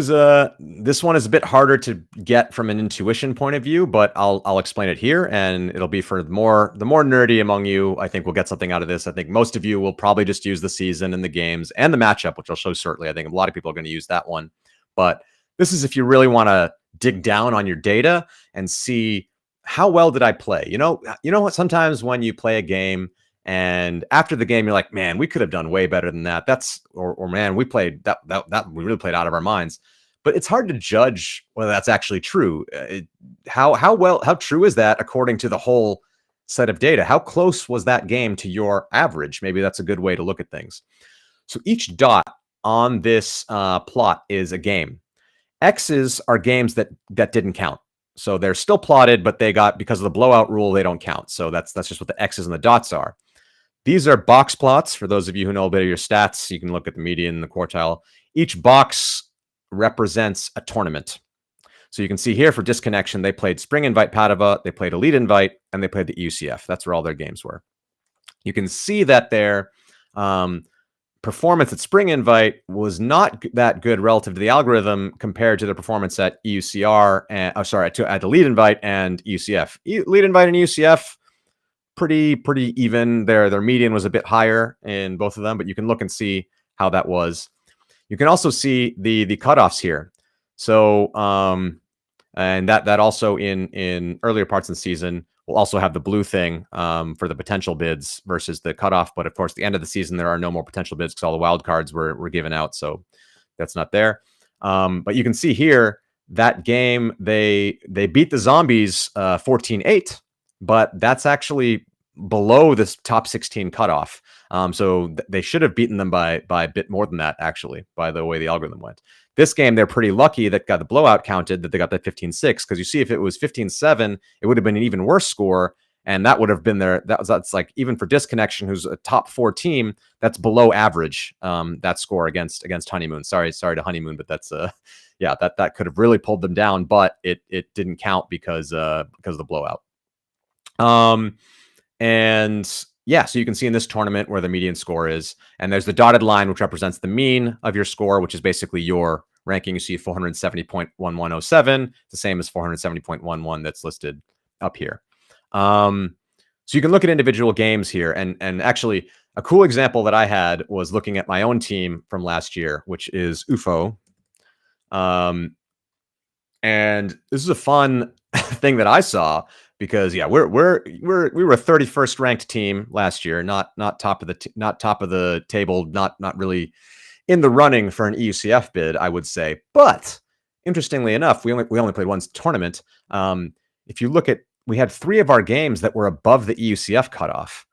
one is a bit harder to get from an intuition point of view, but I'll explain it here, and it'll be for the more nerdy among you. I think we'll get something out of this. I think most of you will probably just use the season and the games and the matchup, which I'll show shortly. I think a lot of people are going to use that one, but this is if you really want to dig down on your data and see how well did I play. You know what? Sometimes when you play a game, and after the game, you're like, man, we could have done way better than that. Or man, we played that we really played out of our minds. But it's hard to judge whether that's actually true. How true is that according to the whole set of data? How close was that game to your average? Maybe that's a good way to look at things. So each dot on this plot is a game. X's are games that didn't count. So they're still plotted, but because of the blowout rule, they don't count. So that's just what the X's and the dots are. These are box plots. For those of you who know a bit of your stats, you can look at the median and the quartile. Each box represents a tournament. So you can see here for disconnection, they played Spring Invite Padova, they played Elite Invite, and they played the UCF. That's where all their games were. You can see that their performance at Spring Invite was not that good relative to the algorithm compared to the performance at EUCR at Elite Invite and UCF. Elite Invite and UCF, pretty even. Their median was a bit higher in both of them, but you can look and see how that was. You can also see the cutoffs here. So and that also in earlier parts of the season we'll also have the blue thing for the potential bids versus the cutoff. But of course, at the end of the season, there are no more potential bids because all the wild cards were given out. So that's not there. But you can see here that game, they beat the Zombies 14-8, but that's actually below this top 16 cutoff. So they should have beaten them by a bit more than that, actually, by the way the algorithm went. This game, they're pretty lucky that got the blowout counted, that they got that 15-6, because you see if it was 15-7, it would have been an even worse score, and that would have been that's like, even for Disconnection, who's a top 4 team, that's below average, that score against Honeymoon. Sorry to Honeymoon, but that's that could have really pulled them down, but it didn't count because of the blowout. So you can see in this tournament where the median score is, and there's the dotted line, which represents the mean of your score, which is basically your ranking. You see 470.1107, the same as 470.11 that's listed up here. So you can look at individual games here, and actually a cool example that I had was looking at my own team from last year, which is UFO. And this is a fun thing that I saw, because we were a 31st ranked team last year, not top of the table, not really in the running for an EUCF bid, I would say. But interestingly enough, we only played one tournament. If you look at, we had 3 of our games that were above the EUCF cutoff,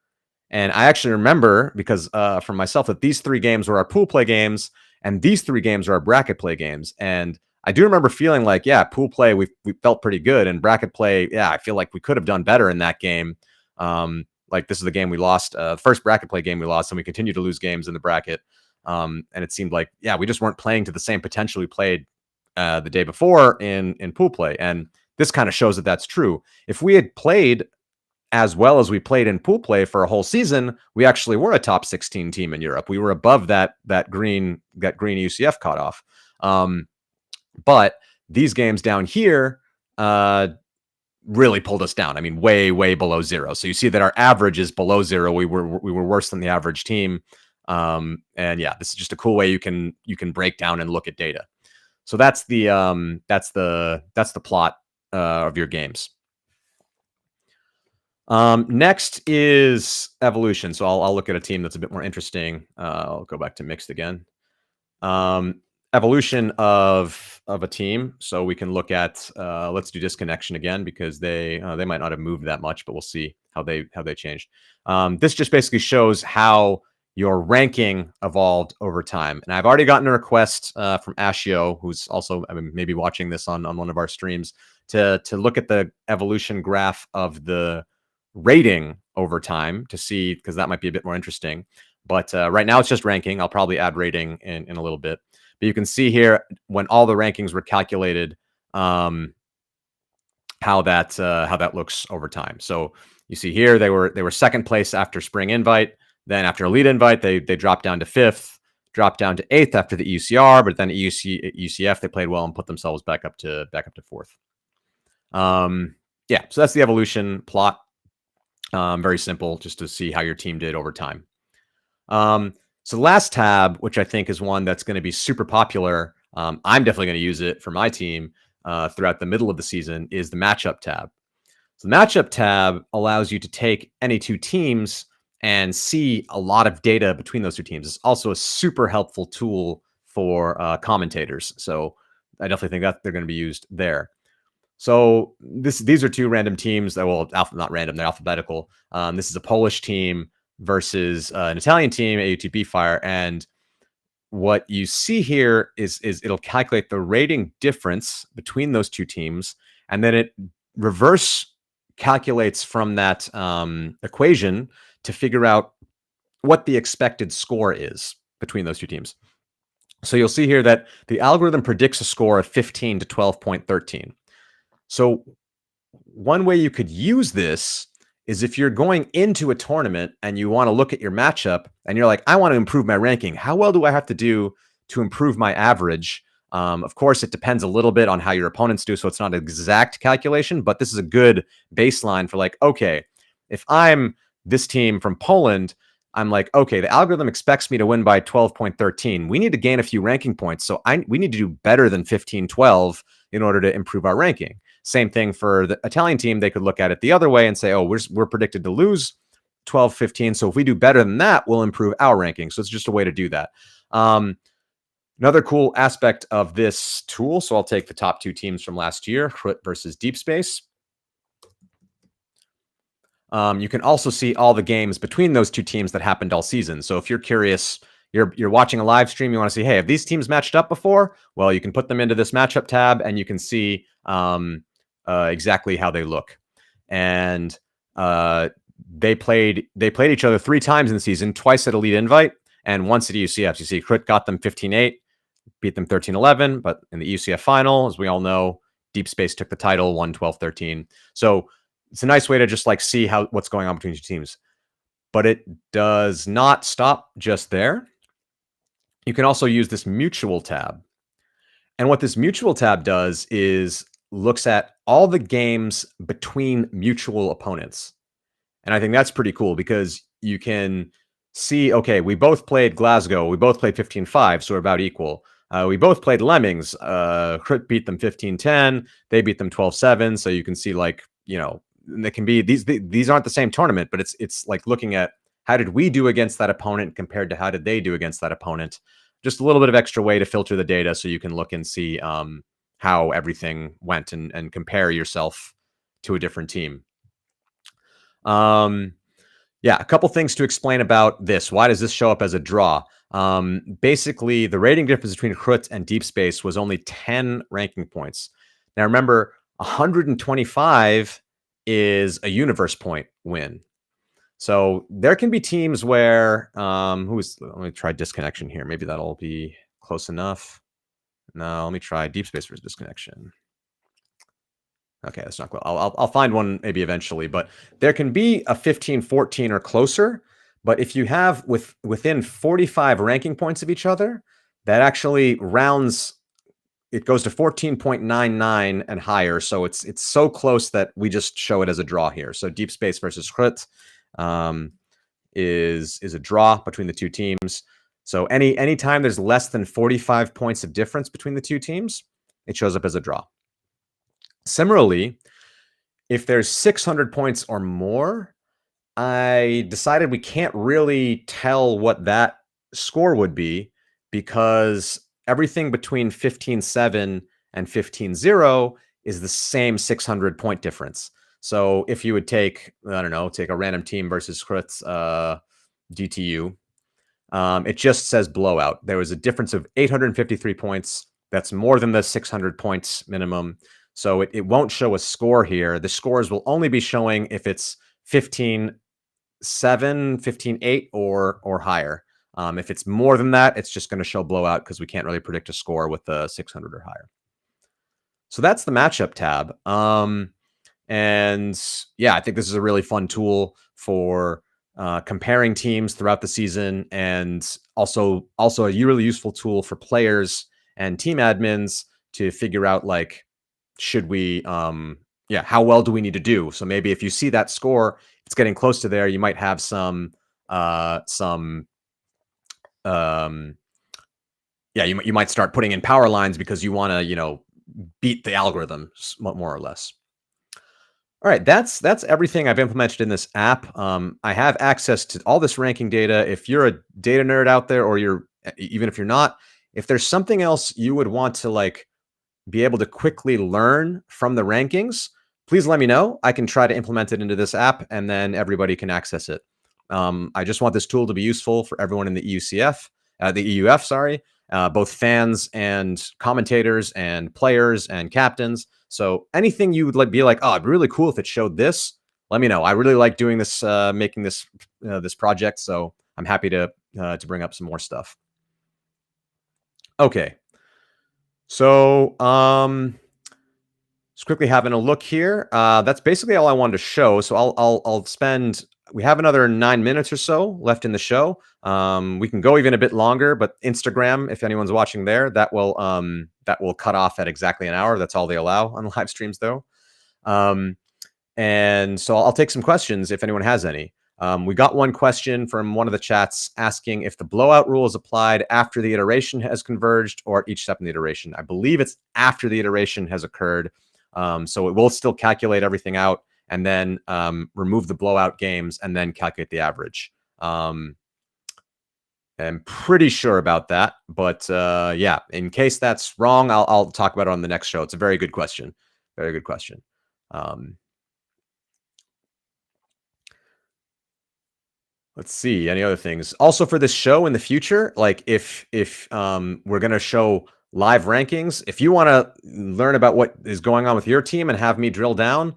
And I actually remember, because for myself, that these 3 games were our pool play games, and these 3 games are our bracket play games. And I do remember feeling like, yeah, pool play, we felt pretty good, and bracket play, yeah, I feel like we could have done better in that game. Like, this is the game we lost, first bracket play game we lost, and we continued to lose games in the bracket. And it seemed like, yeah, we just weren't playing to the same potential we played the day before in pool play. And this kind of shows that that's true. If we had played as well as we played in pool play for a whole season, we actually were a top 16 team in Europe. We were above that green UCF cutoff. But these games down here really pulled us down. I mean, way below zero. So you see that our average is below zero. We were worse than the average team. And yeah, this is just a cool way you can break down and look at data. So that's the plot of your games. Next is evolution. So I'll look at a team that's a bit more interesting. I'll go back to mixed again. Evolution of a team. So we can look at let's do disconnection again, because they might not have moved that much, but we'll see how they changed. This just basically shows how your ranking evolved over time. And I've already gotten a request from Ashio, who's also, I mean, maybe watching this on one of our streams, to look at the evolution graph of the rating over time to see, because that might be a bit more interesting. But right now it's just ranking. I'll probably add rating in a little bit. But you can see here, when all the rankings were calculated, how that looks over time. So you see here, they were second place after spring invite. Then after elite invite, they dropped down to 5th, dropped down to 8th after the UCR, but then at UCF they played well and put themselves back up to 4th. Yeah, so that's the evolution plot. Very simple, just to see how your team did over time. So the last tab, which I think is one that's going to be super popular, I'm definitely going to use it for my team throughout the middle of the season, is the matchup tab. So the matchup tab allows you to take any 2 teams and see a lot of data between those 2 teams. It's also a super helpful tool for commentators. So I definitely think that they're going to be used there. So these are 2 random teams that, well, not random, they're alphabetical. This is a Polish team versus an Italian team, AUTB Fire. And what you see here is it'll calculate the rating difference between those 2 teams, and then it reverse calculates from that equation to figure out what the expected score is between those 2 teams. So you'll see here that the algorithm predicts a score of 15 to 12.13. So one way you could use this is if you're going into a tournament and you want to look at your matchup and you're like, I want to improve my ranking. How well do I have to do to improve my average? Of course, it depends a little bit on how your opponents do, so it's not an exact calculation, but this is a good baseline for like, okay, if I'm this team from Poland, I'm like, okay, the algorithm expects me to win by 12.13. We need to gain a few ranking points, so we need to do better than 15-12 in order to improve our ranking. Same thing for the Italian team. They could look at it the other way and say, oh, we're predicted to lose 12-15. So if we do better than that, we'll improve our ranking. So it's just a way to do that. Another cool aspect of this tool. So I'll take the top 2 teams from last year, Hrut versus Deep Space. You can also see all the games between those 2 teams that happened all season. So if you're curious, you're watching a live stream, you want to see, hey, have these teams matched up before? Well, you can put them into this matchup tab and you can see exactly how they look. And they played each other 3 times in the season, twice at Elite Invite and once at UCF. You see, Crit got them 15-8, beat them 13-11, but in the UCF final, as we all know, Deep Space took the title, won 12-13. So it's a nice way to just like see what's going on between 2 teams. But it does not stop just there. You can also use this mutual tab. And what this mutual tab does is looks at all the games between mutual opponents. And I think that's pretty cool because you can see, okay, we both played Glasgow. We both played 15-5, so we're about equal. We both played Lemmings. Crit beat them 15-10. They beat them 12-7. So you can see, like, you know, they can be these aren't the same tournament, but it's like looking at how did we do against that opponent compared to how did they do against that opponent. Just a little bit of extra way to filter the data so you can look and see how everything went and compare yourself to a different team. Yeah, a couple things to explain about this. Why does this show up as a draw? Basically, the rating difference between Krut and Deep Space was only 10 ranking points. Now, remember, 125 is a universe point win. So there can be teams where let me try disconnection here. Maybe that'll be close enough. No, let me try Deep Space versus disconnection. Okay, that's not cool. I'll find one maybe eventually, but there can be a 15, 14 or closer. But if you have within 45 ranking points of each other, that actually rounds. It goes to 14.99 and higher. So it's so close that we just show it as a draw here. So Deep Space versus Krut is a draw between the two teams. So anytime there's less than 45 points of difference between the two teams, it shows up as a draw. Similarly, if there's 600 points or more, I decided we can't really tell what that score would be because everything between 15.7 and 15.0 is the same 600 point difference. So if you would take, I don't know, take a random team versus Krut's DTU, it just says blowout. There was a difference of 853 points. That's more than the 600 points minimum. So it won't show a score here. The scores will only be showing if it's 15.7, 15.8 or higher. If it's more than that, it's just going to show blowout because we can't really predict a score with the 600 or higher. So that's the matchup tab. And yeah, I think this is a really fun tool for comparing teams throughout the season, and also a really useful tool for players and team admins to figure out like, should we how well do we need to do? So maybe if you see that score, it's getting close to there, you might have you might start putting in power lines because you want to, beat the algorithm more or less. All right, that's everything I've implemented in this app. I have access to all this ranking data. If you're a data nerd out there, or even if you're not, if there's something else you would want to like be able to quickly learn from the rankings, please let me know. I can try to implement it into this app, and then everybody can access it. I just want this tool to be useful for everyone in the EUF, sorry, both fans and commentators and players and captains. So anything you would be like, oh, it'd be really cool if it showed this, let me know. I really like doing this, making this this project. So I'm happy to bring up some more stuff. Okay. So just quickly having a look here. That's basically all I wanted to show. So I'll spend. We have another 9 minutes or so left in the show. We can go even a bit longer, but Instagram, if anyone's watching there, that will cut off at exactly an hour. That's all they allow on live streams, though. And so I'll take some questions if anyone has any. We got one question from one of the chats asking if the blowout rule is applied after the iteration has converged or at each step in the iteration. I believe it's after the iteration has occurred. So it will still calculate everything out and then remove the blowout games and then calculate the average. I'm pretty sure about that. But yeah, in case that's wrong, I'll talk about it on the next show. It's a very good question. Very good question. Let's see, any other things. Also for this show in the future, like if we're going to show live rankings, if you want to learn about what is going on with your team and have me drill down,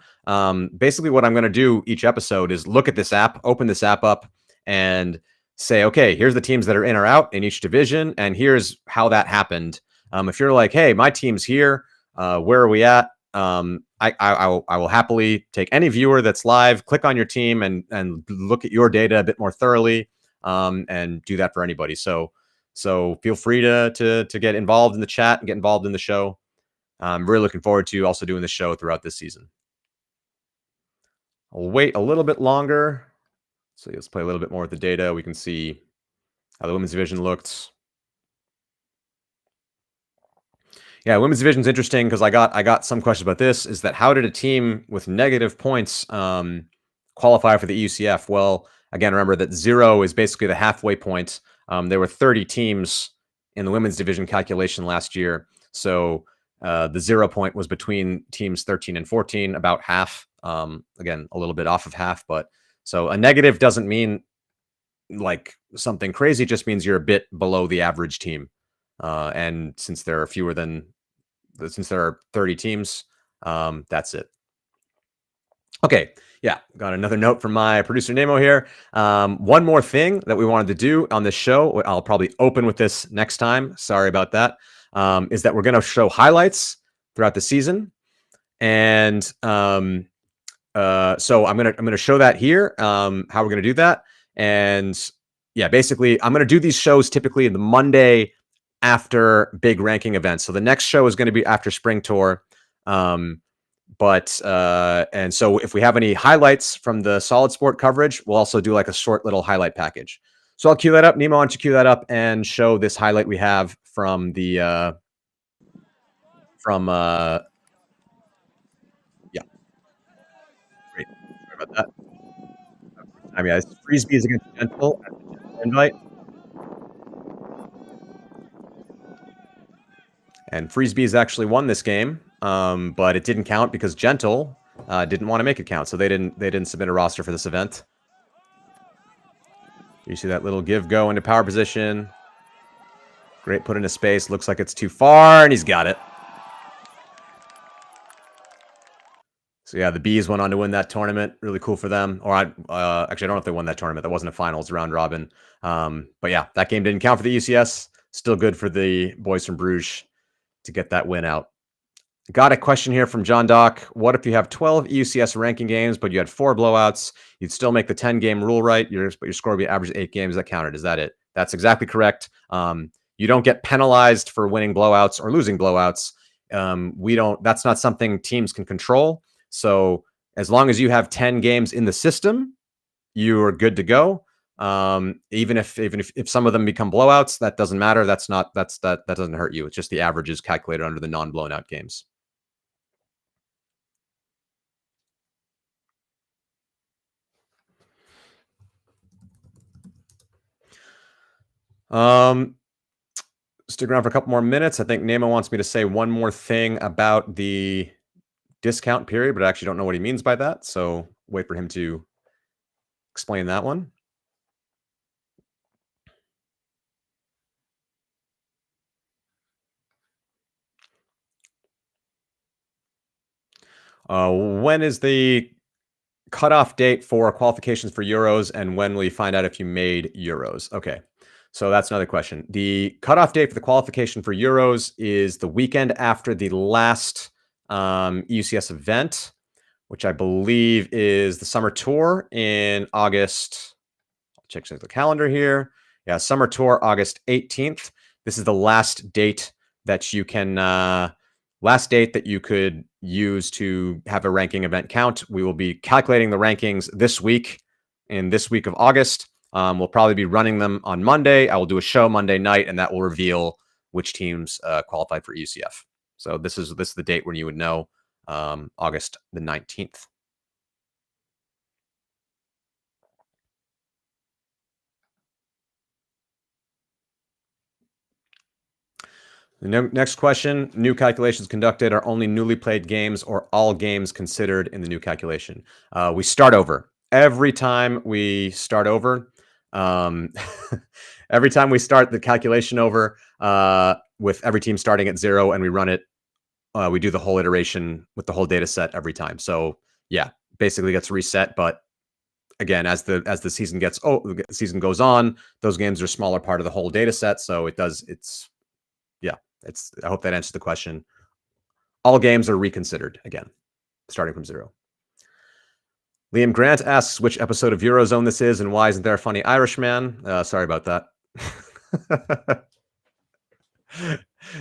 basically what I'm going to do each episode is look at this app, open this app up and say, okay, here's the teams that are in or out in each division. And here's how that happened. If you're like, hey, my team's here, where are we at? I will happily take any viewer that's live, click on your team and look at your data a bit more thoroughly, and do that for anybody. So feel free to get involved in the chat and get involved in the show. I'm really looking forward to also doing the show throughout this season. I'll wait a little bit longer. So let's play a little bit more with the data. We can see how the women's division looked. Yeah, women's division is interesting because I got some questions about this. Is that how did a team with negative points qualify for the EUCF? Well, again, remember that 0 is basically the halfway point. There were 30 teams in the women's division calculation last year, so the 0 point was between teams 13 and 14, about half. Again, a little bit off of half, but So a negative doesn't mean like something crazy, it just means you're a bit below the average team. And since there are since there are 30 teams, that's it. Okay. Yeah. Got another note from my producer Nemo here. One more thing that we wanted to do on this show, I'll probably open with this next time. Sorry about that. Is that we're going to show highlights throughout the season. And so I'm gonna show that here. How we're gonna do that. And yeah, basically I'm gonna do these shows typically the Monday after big ranking events. So the next show is going to be after spring tour. And so if we have any highlights from the solid sport coverage, we'll also do like a short little highlight package. So I'll cue that up. Nemo, why don't you cue that up and show this highlight we have from the yeah, great. Sorry about that. I mean, Frisbee is against Gentle at the Gentle invite. And Frisbee's actually won this game, but it didn't count because Gentle didn't want to make it count, so they didn't submit a roster for this event. You see that little give go into power position. Great put into space. Looks like it's too far, and he's got it. So yeah, the Bees went on to win that tournament. Really cool for them. Or actually, I don't know if they won that tournament. That wasn't a finals round robin. But yeah, that game didn't count for the UCS. Still good for the boys from Bruges to get that win out. Got a question here from John Doc. What if you have 12 EUCS ranking games, but you had 4 blowouts? You'd still make the 10-game rule, right? But your score would be average 8 games. That counted. Is that it? That's exactly correct. You don't get penalized for winning blowouts or losing blowouts. That's not something teams can control. So as long as you have 10 games in the system, you are good to go. Even if some of them become blowouts, that doesn't matter. That doesn't hurt you. It's just the averages calculated under the non-blown out games. Stick around for a couple more minutes. I think Nemo wants me to say one more thing about the discount period, but I actually don't know what he means by that. So wait for him to explain that one. When is the cutoff date for qualifications for Euros, and when will you find out if you made Euros? Okay, so that's another question. The cutoff date for the qualification for Euros is the weekend after the last UCS event, which I believe is the summer tour in August. I'll check the calendar here. Yeah, summer tour, August 18th. This is the last date that you can last date that you could use to have a ranking event count. We will be calculating the rankings this week, in this week of August. We'll probably be running them on Monday. I will do a show Monday night, and that will reveal which teams qualified for UCF. So this is the date when you would know, August the 19th. The next question, new calculations conducted are only newly played games or all games considered in the new calculation? We start over. Every time we start over, every time we start the calculation over with every team starting at 0 and we run it, we do the whole iteration with the whole data set every time. So yeah, basically gets reset. But again, as the season season goes on, those games are a smaller part of the whole data set. So I hope that answers the question. All games are reconsidered again, starting from 0. Liam Grant asks which episode of Eurozone this is and why isn't there a funny Irishman? Sorry about that.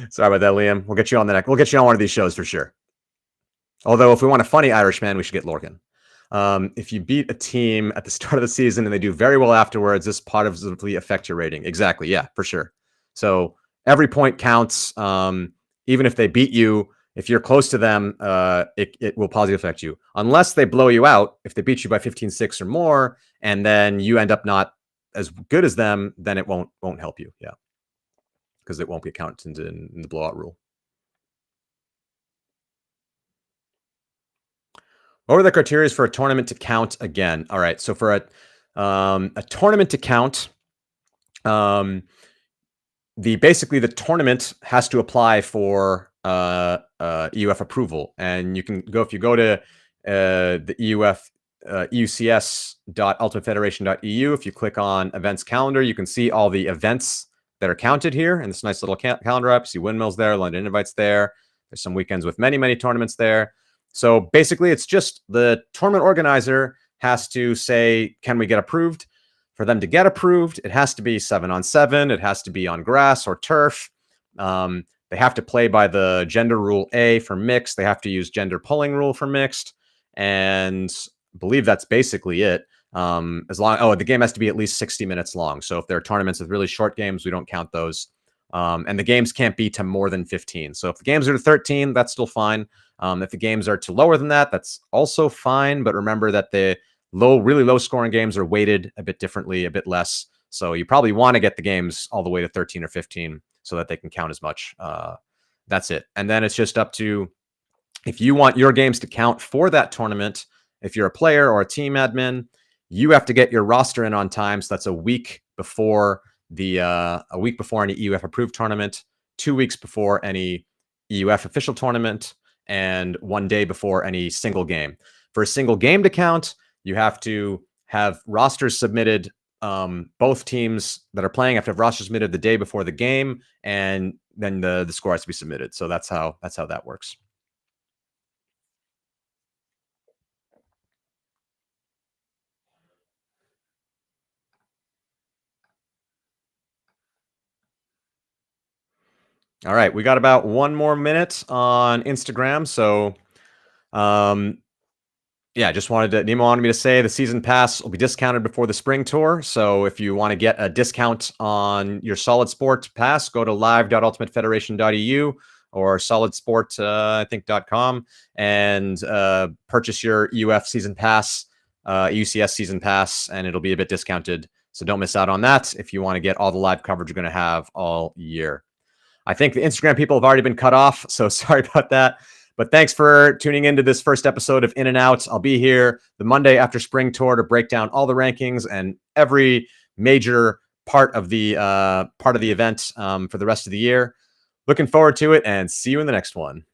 Sorry about that, Liam. We'll get you on the next. We'll get you on one of these shows for sure. Although if we want a funny Irishman, we should get Lorcan. If you beat a team at the start of the season and they do very well afterwards, this positively affect your rating. Exactly. Yeah, for sure. So every point counts. Even if they beat you, if you're close to them, it will positively affect you. Unless they blow you out, if they beat you by 15-6 or more, and then you end up not as good as them, then it won't help you. Yeah, because it won't be counted in the blowout rule. What are the criteria for a tournament to count again? All right. So for a tournament to count, um, basically the tournament has to apply for EUF approval, and you can go if you go to the EUF eucs.ultimatefederation.eu. If you click on events calendar, you can see all the events that are counted here in this nice little calendar app. You see windmills there, London invites there. There's some weekends with many tournaments there. So basically, it's just the tournament organizer has to say, can we get approved? For them to get approved, it has to be 7-on-7. It has to be on grass or turf. They have to play by the gender rule A for mixed. They have to use gender pulling rule for mixed. And I believe that's basically it. The game has to be at least 60 minutes long. So if there are tournaments with really short games, we don't count those. And the games can't be to more than 15. So if the games are to 13, that's still fine. If the games are to lower than that, that's also fine. But remember that the really low scoring games are weighted a bit differently, a bit less. So you probably want to get the games all the way to 13 or 15 so that they can count as much. That's it. And then it's just up to, if you want your games to count for that tournament, if you're a player or a team admin, you have to get your roster in on time. So that's a week before any EUF approved tournament, 2 weeks before any EUF official tournament, and 1 day before any single game. For a single game to count, you have to have rosters submitted. Both teams that are playing have to have rosters submitted the day before the game, and then the score has to be submitted. So that's how that works. All right, we got about 1 more minute on Instagram. So, yeah, Nemo wanted me to say the season pass will be discounted before the spring tour. So if you want to get a discount on your Solid Sport pass, go to live.ultimatefederation.eu or solidsport, I think, .com, and purchase your UF season pass, UCS season pass, and it'll be a bit discounted. So don't miss out on that if you want to get all the live coverage you're going to have all year. I think the Instagram people have already been cut off, so sorry about that. But thanks for tuning into this first episode of In and Out. I'll be here the Monday after spring tour to break down all the rankings and every major part of the event for the rest of the year. Looking forward to it, and see you in the next one.